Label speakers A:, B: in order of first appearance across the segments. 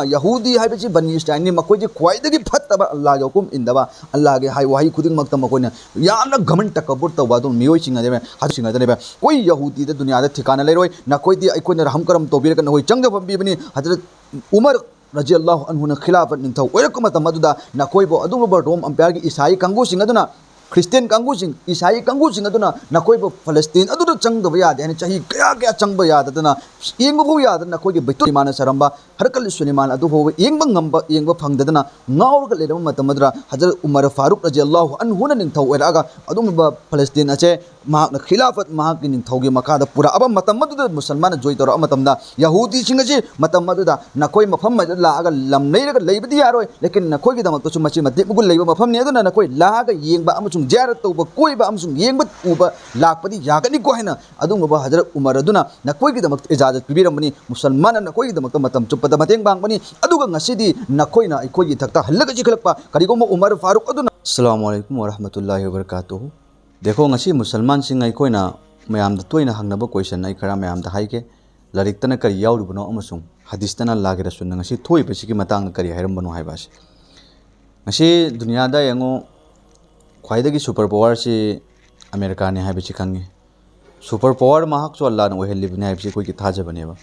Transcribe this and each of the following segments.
A: यहूदी है बनी इस्राइल मकोई ख्वाई फतब अल्लाह के हुकुम इंदब अल्लाह के वही खुद मकोन घमन तकबुर तब हजरत कोई यहूदी दुनिया ठिकाना लेरोई नकोई अखोन रहम करम तौर नई चंगबनी हजरत उमर रजी अल्लाह अन्हुना खिलाफत निथौ नकोब रोम अंपायर की ईसाई कंगूसिंग क्रिस्टियन कंगूसिंग ईसाई कंगूसिंग नकोब फलस्तीन चंगब यादे चाही क्या क्या चंब यादना येंबू याद नकोई बैतुल मान सरब हरकल सुलेमान येंब येंब फंगदना ngawrga leram matamadra हजरत उमर फारूक रजी अल्लाह अन्हुना निथौ ओरागा फलस्तीन अचे महाक खिलाफत महाक निथौगी मखादा पूरा अब मतमदुदा मुसलमान जोई तौर मतमदा यहूदी सिंगजी मतमदुदा नकोई मफम लागा लम नैरगा लेबदी यारोय लेकिन नकोई दमक तो मची मते मुगुल लेबा मफम ने अदुना नकोई लागा येंबा अमसुंग जियारत तौबा कोइबा अमसुंग येंबा उबा लाकपदी यागनी को हैना अदुंगबा हजरत उमर अदुना नकोई दमक इजाजत पिबिरमनी मुसलमान नकोई दमक मतम चुपदा मतेंग बांगबनी अदुगा ngasidi नकोइना अखोई थक्ता हल्लगा जिखलपा करिगोम उमर फारूक अदुना अस्सलामु अलैकुम व रहमतुल्लाहि व बरकातुहू देखो ngasi मुसलमान सिंग अखोइना मयाम द तोइना हंगनबा क्वेश्चन आई खरा मयाम द हाइके लारिक्तना करि याउरुबनो अमसुंग हदीसतना लागे रसुन ngasi थोइ बसिकी मतांग करि हाइरमबनो हाइबास ngasi दुनिया दा यंगो ख्वाइदगी सुपर पावर से अमेरिका ने हाइबसी खंगे सुपर पावर महक सो अल्लाह न ओहेलिबने हाइबसी कोइ की थाजबनेबा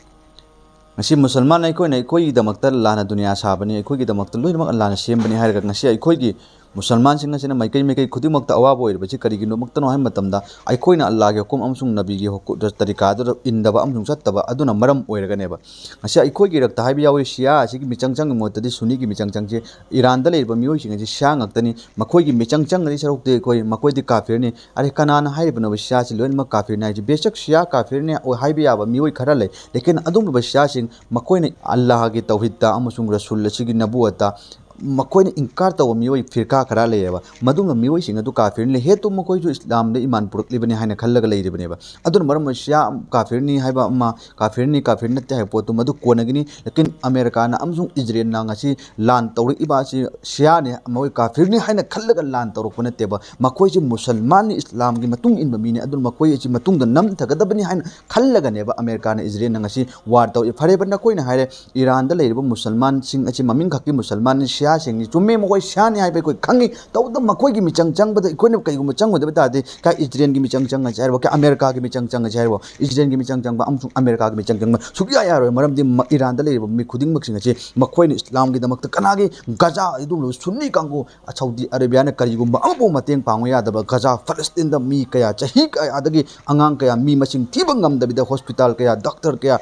A: ngasi मुसलमान अखोइ दमक्ता लाना दुनिया साबने अखोइ दमक्ता लोइनमक अल्लाह न सेमबने हाइरगा ngasi अखोइ की मुसलमान सिंह मई खुद अवाब होइरबसी करिगिनोमक्तनो हाइ मतमदा अखोइना अल्लाह के हुकुम अमसुंग नबी के तरीका इंदब अमसुंग चत्तब अदुना मरम ओइरगनेबा ngasi अखोइगी रक्ता हाइबि यावे शिया असिगी मिचंगचंग मोतदि सुनीगी मिचंगचंगजे ईरान दा लेबा मियोइसिंग अजि शिया ngक्तनी मखोइगी मिचंगचंगनि सरुक्ते अखोइ मखोइदि काफिरनि अरे कनाना हाइबनो शिया सि लोइनमक काफिरनि हाइजि बेशक शिया काफिरनि ओ हाइबि याबा मियोइ खरा ले लेकिन अदुंब शिया सिंग मखोइने अल्लाह के तौहीदता अमसुंग रसूल असिगी नबुवता मकोइने इंकार तब मियोइ फिरका खरा लेबा मदुंग मियोइ सिंग अदु काफिरनि हेतु मकोइजु इस्लाम दे ईमान पुरकलिबने हाइना खल्लगा लेरिबनेबा अदुन मरम शिया काफिरनि हाइबा अमा काफिरनि काफिर नते हाइ पोतु मदु कोनगिनी लेकिन अमेरिका ना अमसुंग इजराइल ना ngasi लान तौरिबा सि शिया ने मोइ काफिरनि हाइना खल्लगा लान तौरक नतेबा मकोइजु मुसलमान इस्लाम की मतुंग इनबा मिने अदुन मकोइ जि मतुंग द नम थगदबनि हाइना खल्लगा नेबा अमेरिका ना इजराइल ना ngasi वार तौ फरेबना कोइना हाइरे ईरान दा लेरिबा मुसलमान सिंग अचि ममिंग खक्की मुसलमान शिया सिंग चुम्मे मकोइ शाने हाइबे कोइ खंगी तौद मकोइगी मिचंग चंगबद इकोइने कइगुम चंगबद तादे का इजराइल की मिचंग चंग चाइरबो का अमेरिका की मिचंग चंग चाइरबो इजराइल की मिचंग चंग अमसुंग अमेरिका की मिचंग चंग सुकिया यारो मरमदि ईरान दा लेरिबो मि खुदिंग मक्सिंग अचि मकोइने इस्लाम की दमक कनागे गजा इदुम सुन्नी कांगो सऊदी अरेबिया ने करिगुम अमबो मतेंग पांगो यादब गजा फलस्तीन दा मी कया चही कयादगी अंगांग कया मी मसिंग थिबंग ngमदबिदा हॉस्पिटल कया डॉक्टर कया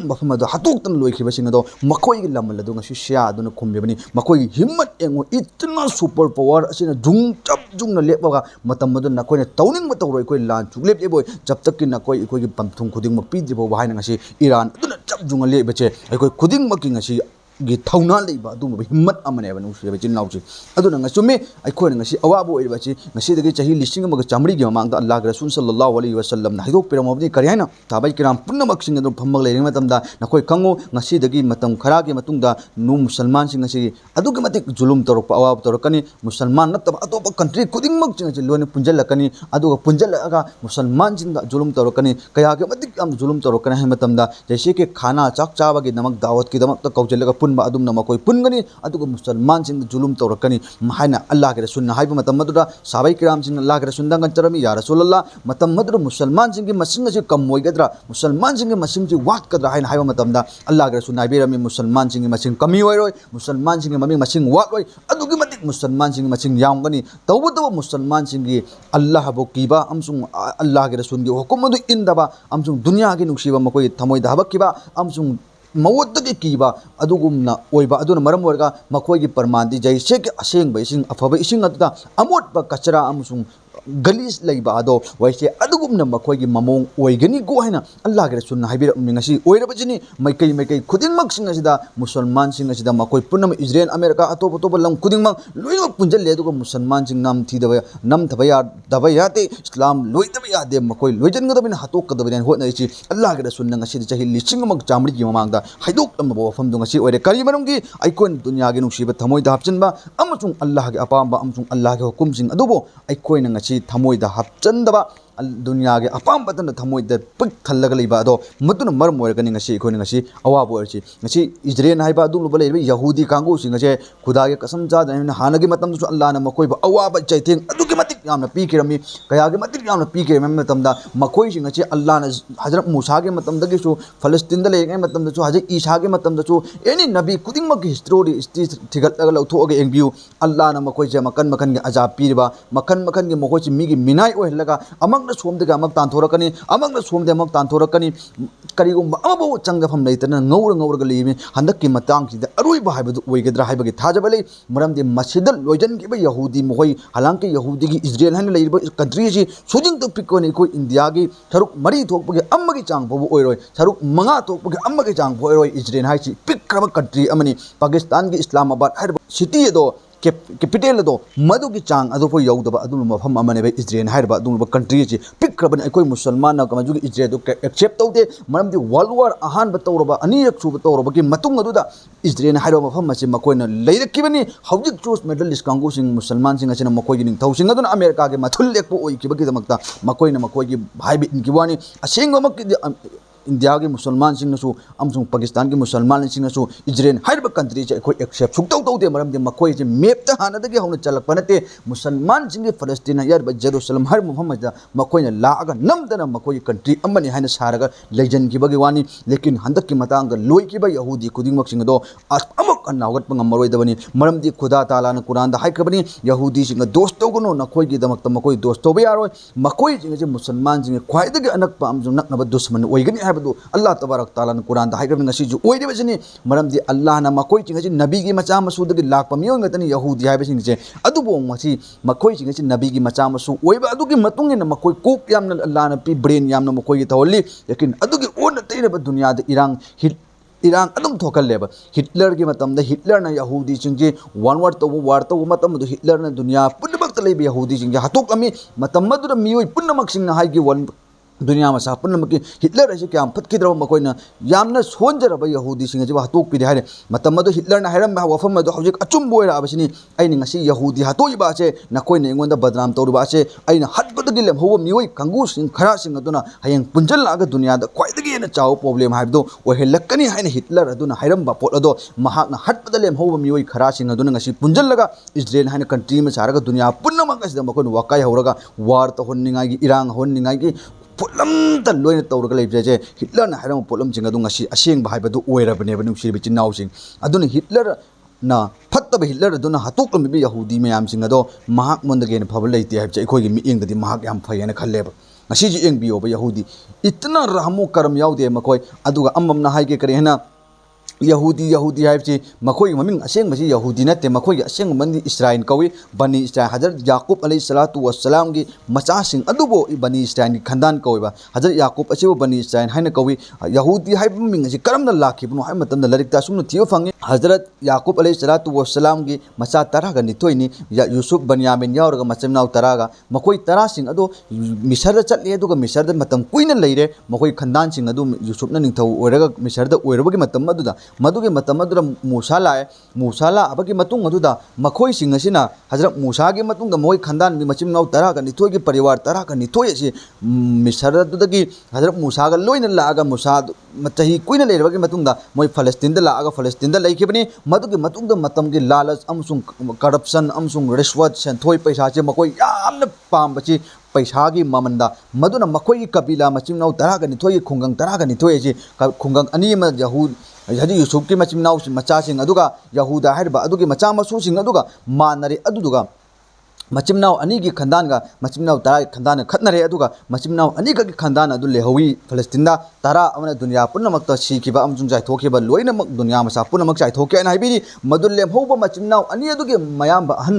A: मफम हतोक्तन लोइखिबसिंग अदो मकोइगी लमल अदो ngasi शिया अदुन खुम्बिबनि मकोइगी हिम्मत एंगो इतना सुपर पावर असिना जुंग चप जुंग लेपगा मतम अदु नकोइने तौनिंग मतौरोय कोइ लान चुगलेप लेबोय जब तक कि नकोइ कोइगी पंथुंग खुदिंग म पिद्रिबो वाहाइन ngasi ईरान अदुन चप जुंग लेबचे अकोइ खुदिंग मकी ngasi गी थौना लेबा अदुम हिम्मत अमनेबा नुसिबे चिन्नाउची अदुन ngasume अखोइ ngasi अवाबो ओइबाची ngasi दगी चाही लिसिंग मग चामड़ी गी मांग दा अल्लाह के रसूल सल्लल्लाहु अलैहि वसल्लम ना हिदोक पिरमबनी करि हैना ताबाई किराम पुन्नमक सिंग अदु फम्मग लेरिंग मतमदा नकोइ खंगो ngasi दगी मतम खरा के मतुंगदा नु मुसलमान सिंग ngasi अदुग मतिक जुलुम तोरक अवाब तोरकनी मुसलमान नतब अतोप कंट्री खुदिंग मक सिंग लोने पुंजलकनी अदुग पुंजलगा मुसलमान सिंग जुलुम तोरकनी कया के मतिक अम जुलुम तोरकनी है मतमदा जैसे कि खाना चाक चाबा की नमक दावत की दमक कौजलगा पुनबा अदुम मकोइ पुनगनी अदुग मुसलमान सिंग जुलुम तोरकनी हाइना अल्लाह के रसूल हाइब मतम मदुदा साबाई किराम सिंग अल्लाह के रसूल दंगन चरमी या रसूल अल्लाह मतम मदुदा मुसलमान सिंग मसिंग से कम होइगद्रा मुसलमान सिंग मसिंग से वाट कद्रा हाइना हाइब मतमदा अल्लाह के रसूल हाइबेरमी मुसलमान सिंग मसिंग कमी होइरोय मुसलमान सिंग ममिंग मसिंग वाट होय अदुगी मतिक मुसलमान सिंग मसिंग यामगनी तौबदब मुसलमान सिंग अल्लाह बो कीबा अमसुंग अल्लाह के रसूल की हुकुम अदु इंदबा अमसुंग दुनिया की नुक्सीबा मकोइ थमोइ दाबकिबा अमसुंग मवद्दगी कीबा अदुगुमना ओइबा अदुना मरम ओरगा मखोइगी परमांदी जैसे के असेंग इसिंग अफबा इसिंग अदुदा अमोटबा कचरा अमसुंग गलीस लेबा अदो वैसे अदुगुमना मखोइगी ममोंग ओइगनी गो हैना अल्लाह के रसूल हाइबिरमनि ngasi ओइरबजिनी मैकै खुदिंगमक सिंग असिदा मुसलमान सिंग असिदा मखोइ पुनम इजराइल अमेरिका अतोप अतोप लम खुदिंगमक लोइनमक पुंजल लेदुग मुसलमान सिंग नाम थीदबा नम थबया दबा याते इस्लाम लोइदबा यादे मखोइ लोइजनगदबिन हतोक कदबने होतनाइछि अल्लाह के रसूल ngasi चाहि लिसिंगमक चामड़ी की ममांगदा हाइदोक तम वफम दु ngasi ओइरे करि मरमगी आइकोन दुनिया के नुसिबा थमोइदा हपचनबा अमसुंग अल्लाह के अपाम अमसुंग अल्लाह के हुकुम सिंग अदुबो आइकोइन ngasi थमोइदा हपचनदबा दुनिया के अपाम पतन थमोइद पिक थल्लग लेबा अदो मदुन मरम ओरगनि ngasi इखोनि ngasi अवाब ओरछि ngasi इजराइल हाइबा अदु लुबा लेबा यहूदी कांगु सिंगसे खुदा के कसम जादन हानगे मतम दु अल्लाह न मकोइ अवाब चैथें अदुगे मतिक यामना पीकिरमी कया के मतिक यामना पीकिरमी मतमदा मकोइ सिंगसे अल्लाह न हजरत मूसा के मतम दगेसु फलस्तीन द लेगे मतम दसु हजरत ईसा के मतम दसु एनी नबी कुदिंग मक हिस्ट्री थिगत लौथोगे एंबियु अल्लाह न मकोइ जे मकन मकन के अजाब पीरबा मकन मकन के मकोइ से मिगी मिनाई ओहलगा अमंग सोम दगा अमक तांथोरकनी अमंग सोम दे अमक तांथोरकनी करिगुम अमबो चंगफम लेतन ngौर ngौर गलीमी हंदक की मतंग सिदा अरुइबा हाइबदु ओइगद्रा हाइबगे थाजबले मरमदे मस्जिद लोजन के यहूदी मोहई हालांकि यहूदी की इजराइल हन लेइबो कंट्री जी सुजिंग तो पिकोनी को इंडिया की सरुक मरी थोकपगे अम्मगे चांग बोबो ओइरोय सरुक मंगा थोकपगे अम्मगे चांग बोइरोय इजराइल हाइची पिक्रम कंट्री अमनी पाकिस्तान की इस्लामाबाद हर सिटी दो कैपिटल दो मधु की चांग अदुफो यौदब अदुम मफम अमने इजराइल हाइबा अदुम कंट्री जी पिक्रबन अकोइ मुसलमान कमजु इजराइल दो एक्सेप्ट तौदे मरमदि वर्ल्ड वार अहान बतौरबा अनियक सुब तौरबा की मतुंग अदुदा इजराइल हाइबा मफम मसे मकोइना लेरकिबनी हौजिक चूस मेडलिस्ट कांगु सिंग मुसलमान सिंग असिना मकोइ गिनिंग थौसिंग अदुना अमेरिका के मथुल लेकपो ओइकिबगी दमक्ता मकोइना मकोइ की भाई बिन की वानी असेंगमक इंडिया के मुसलमान सिंगसु अमसुंग पाकिस्तान के मुसलमान सिंगसु इजराइल हाइबा कंट्री से अखोइ एक्सेप्ट सुक्तौ तौदे मरमदि मकोइ जे मैप ता हानदगे हौना चलक नते मुसलमान सिंग फलस्तीन यारबा जेरूसलम हर मोहम्मद मकोइना लागा नमदना मकोइ कंट्री अमनि हाइना सारगा लेजन की बगे वानी लेकिन हंदक की मतंग लोइ की बा यहूदी खुदिंगमक सिंग दो अमक अनावगत पंगमरोइदबनी मरमदि खुदा ताला न कुरान दा हाइखबनी यहूदी सिंग दोस्त तौगनो नखोइ की दमक मकोइ दोस्त तौबे यारोय मकोइ सिंग जे मुसलमान सिंग ख्वाइदगे अनक पामजु नकनब दुश्मन ओइगनी अल्लाह तबारक ताला ने कुरान हाइग्रबनी मरमदी अल्लाह ना मकोइ चिंगसी नबी की मचा मसूदगी लाख मियों गतनी यहूदी हाइबसिंगसे अदुबो मसी मकोइ चिंगसी नबी की मचा मसू ओइबा अदुगी मतुंग इन मकोइ कोक यामना अल्लाह ना पी ब्रेन यामना मकोइ तवली लेकिन अदुगी ओन तैरब दुनिया द इरांग अदम थोकलेब हिटलर की मतम हिटलर ना यहूदी सिंगजे वन वार तो मतम हिटलर ना दुनिया पुनमक लेब यहूदी सिंगजे हतोकमी मतम मदुर मियोइ पुनमक सिंग हाइगी वन दुनिया में पुनमक हिटलर है क्या फटकीद्रब मकोइना यामना सोंजरब यहूदी सिंग जे हतोक पिदे हारे मतम हिटलर ना हायरम वफम हौजिक अचुम बोइराबसिनी अइनि ngasi यहूदी हतोइबा से नकोइना एंगोंदा बदनाम तौरबा से अइना हटबदगी लेमहौ मियोइ कंगु सिंग खरा सिंग अदुना हयंग पुंजल लाग दुनिया द क्वाइदगी हेना चाव प्रॉब्लम हाइबदो ओहेलकनी हाइना हिटलर अदुना हायरम बा पोट अदो महाकना हटबद लेमहौ मियोइ खरा सिंग अदुना ngasi पुंजल लगा इजराइल हाइना कंट्री में सारगा दुनिया पुनमक असदा मकोइन वाकाय हौरगा वार तो होन्निंगाई की इरांग होन्निंगाई की पुलम त लोइन तौरग लेबजे हिटलर ना हायरम पुलम सिंग अदु ngasi असेंग हाइबदु ओइरबनेब नुसिबि चिनाउ सिंग अदुना हिटलर ना फत्तब हिटलर अदुना हतोकलमबि यहूदी मयाम सिंग अदो महाक मोंदगे न फब लेते हाइबजे अखोइगी मियेंगदि महाक याम फयेना खल्लेब ngasi ji eng biyo ba yahudi itna rahmu karam yaude makoi aduga amamna haige kare hena यहूदी है मखोई ममिंग असेंग मसी यहूदी नते मखोई असेंग मंदी इस्राइल कवि बनी इस्राइल हजरत याकूब अलैहिस्सलातु वस्सलाम की मचासिंग अदुबो बनी इस्राइल की खंदान कविबा हजरत याकूब असिबो बनी इस्राइल हाइना कवि यहूदी है मिंग असी करमना लाखिबनो हाइ मतम लरिक ता सुनु थियो फंगे हजरत याकूब अलैहिस्सलातु वस्सलाम की मचा तरा गा निथोइनी यूसुफ बनियामिन यावरगा मचमनाव तरागा मखोई तरा सिंग अदो मिसर चले अदुगा मिसर मतम कुइना लेरे मखोई खंदान सिंग अदु यूसुफ ना निथौ ओरगा मिसर ओरबगी मतम अदुदा मधुगे मतम अदुदा मूसा लाबगी मतुंग अदुदा मखोई सिंग असिना हजरत मूसा के मतुंग दा मोई खंदान मचिमनाव तरा गा निथोई के परिवार तरा गा निथोई असि मिसर अदुदगी हजरत मूसा गा लोइना लागा मूसा चही कुइना लेरबगी मतुंग दा मोई फलस्तीन दा लागा फलस्तीन दा लेखिबनी मधुगे मतुंग दा मतम के लालच अमसुंग करप्शन अमसुंग रिश्वत सेंथोई पैसा से मखोई यामना पामबची पैसा की ममंदा मधुना मखोई कबीला मचिमनाव तरा गा निथोई खुंगंग तरा गा निथोई असि खुंगंग अनी म यहूद हजी यूसुफ की मचिमनाव मचासिंग अदुगा यहूदा हाइबा अदुगी मचा मसूसिंग अदुगा मानरे अदुदुगा मचिमनाव अनी की खंदान का मचिमनाव तरा खंदान खतनरे अदुगा मचिमनाव अनी का खंदान अदु लेहवी फलस्तीन तरा अमना दुनिया पुनमक सिखिबा अमजुंग जायथोखिबा लोइनमक दुनिया मसा पुनमक जायथोके न हाइबिनी मदुल लेमहौबा मचिमनाव अनी अदुगे मयाम अहन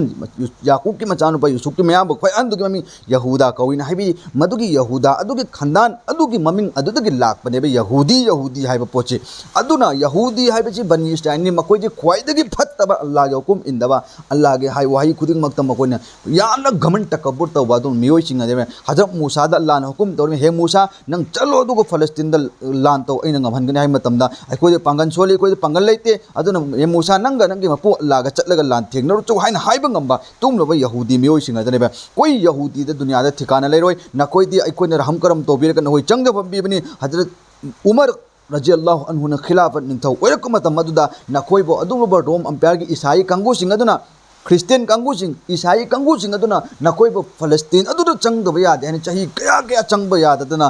A: याकूब की मचानुपा यूसुफ की मयाम खय अनदुगे ममी यहूदा कविन हाइबी मदुगी यहूदा अदुगे खंदान अदुगी ममिंग अदुदगी लाकपनेबे यहूदी हाइबा पोचे अदुना यहूदी हाइबची बनी इस्राइल नि मकोइजे ख्वाइदगी फत्तबा अल्लाह के हुकुम इंदबा अल्लाह के हाइ वही खुदिंग मक्तम मकोइना यामना घमंड तकब्बुर तौबा अदुम मियोइसिंग अदे हजरत मूसा दा अल्लाह ने हुकुम तौर हे मूसा नंग चलो दुगो फलस्तीन दा लान तौ अइना ngamhangani hai matamda aikoi de pangan soli koi de pangan leite aduna he मूसा नंग नंगी मपु अल्लाह गा चटलगा लान थेंगनरु चौ हाइन हाइबा ngamba tumlaba yahudi miyoisinga dane ba koi yahudi da dunya da thikana leiroi na koi di aikoi ne raham karam tobira kan hoi changda bambi bani hazrat umar radhiyallahu anhu na khilafat ningthau oirakma tamaduda na koi bo adumba rom empire gi isai kangu singa duna Christian kangu sing isai kangu sing aduna na koi bo Palestine aduna changda ba yade ani chahi kaya kaya changba yada dana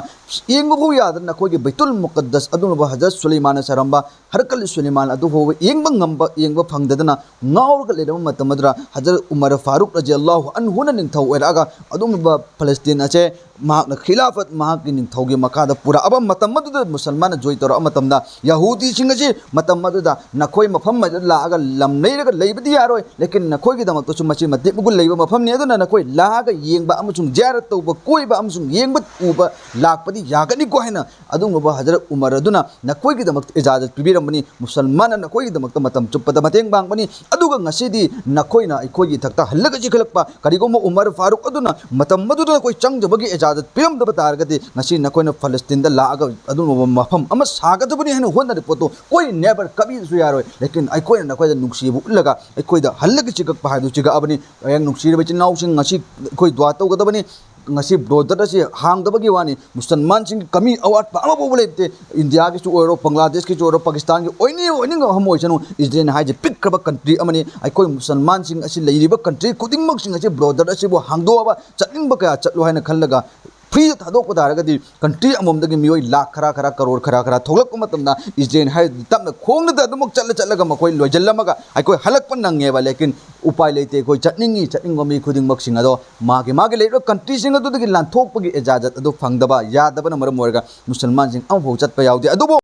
A: yengba bu yada na koi gi baitul muqaddas aduna ba hazrat sulaiman saramba harkal sulaiman adu ho yengba ngamba yengba phangdadana ngawrga ledam matamadra hazrat umar faruq radhiyallahu anhu na ningthau oiraga aduma ba Palestine ache mahakna khilafat mahak ning thogi makada pura aba matam madu musalman joy tor amatamda yahudi singaji matam madu da nakoi mafam mad la aga lam nei ga leibdi yaroi lekin nakoi gi damak to sum machi mate mugul leiba mafam ne aduna nakoi la ga yengba amusung jarat to ba koi ba amusung yengba uba lakpadi yagani ko haina adung ba hazrat umar aduna nakoi gi damak ijazat pibiramani musalman nakoi gi damak matam chuppada mateng bang bani aduga ngasidi nakoi na ikoi gi thakta halaga ji khalakpa karigo mo umar faruq aduna matam madu da koi changjabagi पियम दब तारगति ngasi नकोइन फलस्तीन दा लाग अदुम मफम अम सागदबनि हन होन the पोतो कोई never कभी सु यारोय लेकिन अकोइन नकोइ नुक्सी बु उलगा अकोइ द हल्लग चिकक पाहादु चिगा अबनि यंग नुक्सी बचि नाउ सिंग ngasi कोइ द्वा तौ गदबनि ngasi broader से हांग दबगी वानी मुसलमान सिंग कमी अवाट पामा बोबलेते इंडिया के चो ओरो बांग्लादेश के चो ओरो पाकिस्तान के ओइनी ओइनी हम ओइसनु इजराइल हाजे पिक करब कंट्री अमनि अकोइ मुसलमान सिंग असि लेरिबा कंट्री खुदिंग मक सिंग असि broader असि बो हांगदोबा चटिंग बका चटलो हाइन खल्लगा फ्री थादोक तारगदी कंट्री अममदगी मियोय लाख खरा खरा करोड़ खरा खरा थोलक मतमना इजराइल हाय तमना खोंग द अदुमक चल चलगा मकोय लोजल्लमगा अकोय हलक नंगेबा लेकिन उपाय लेते कोई चटनिंग मी खुदिंग मक सिंग अदो मागे लेरो कंट्री सिंग अदुदगी लांथोकपगी इजाजत अदु फंगदबा यादबना मरम मोरगा मुसलमान सिंग अमफो चटपा यावदे अदुबो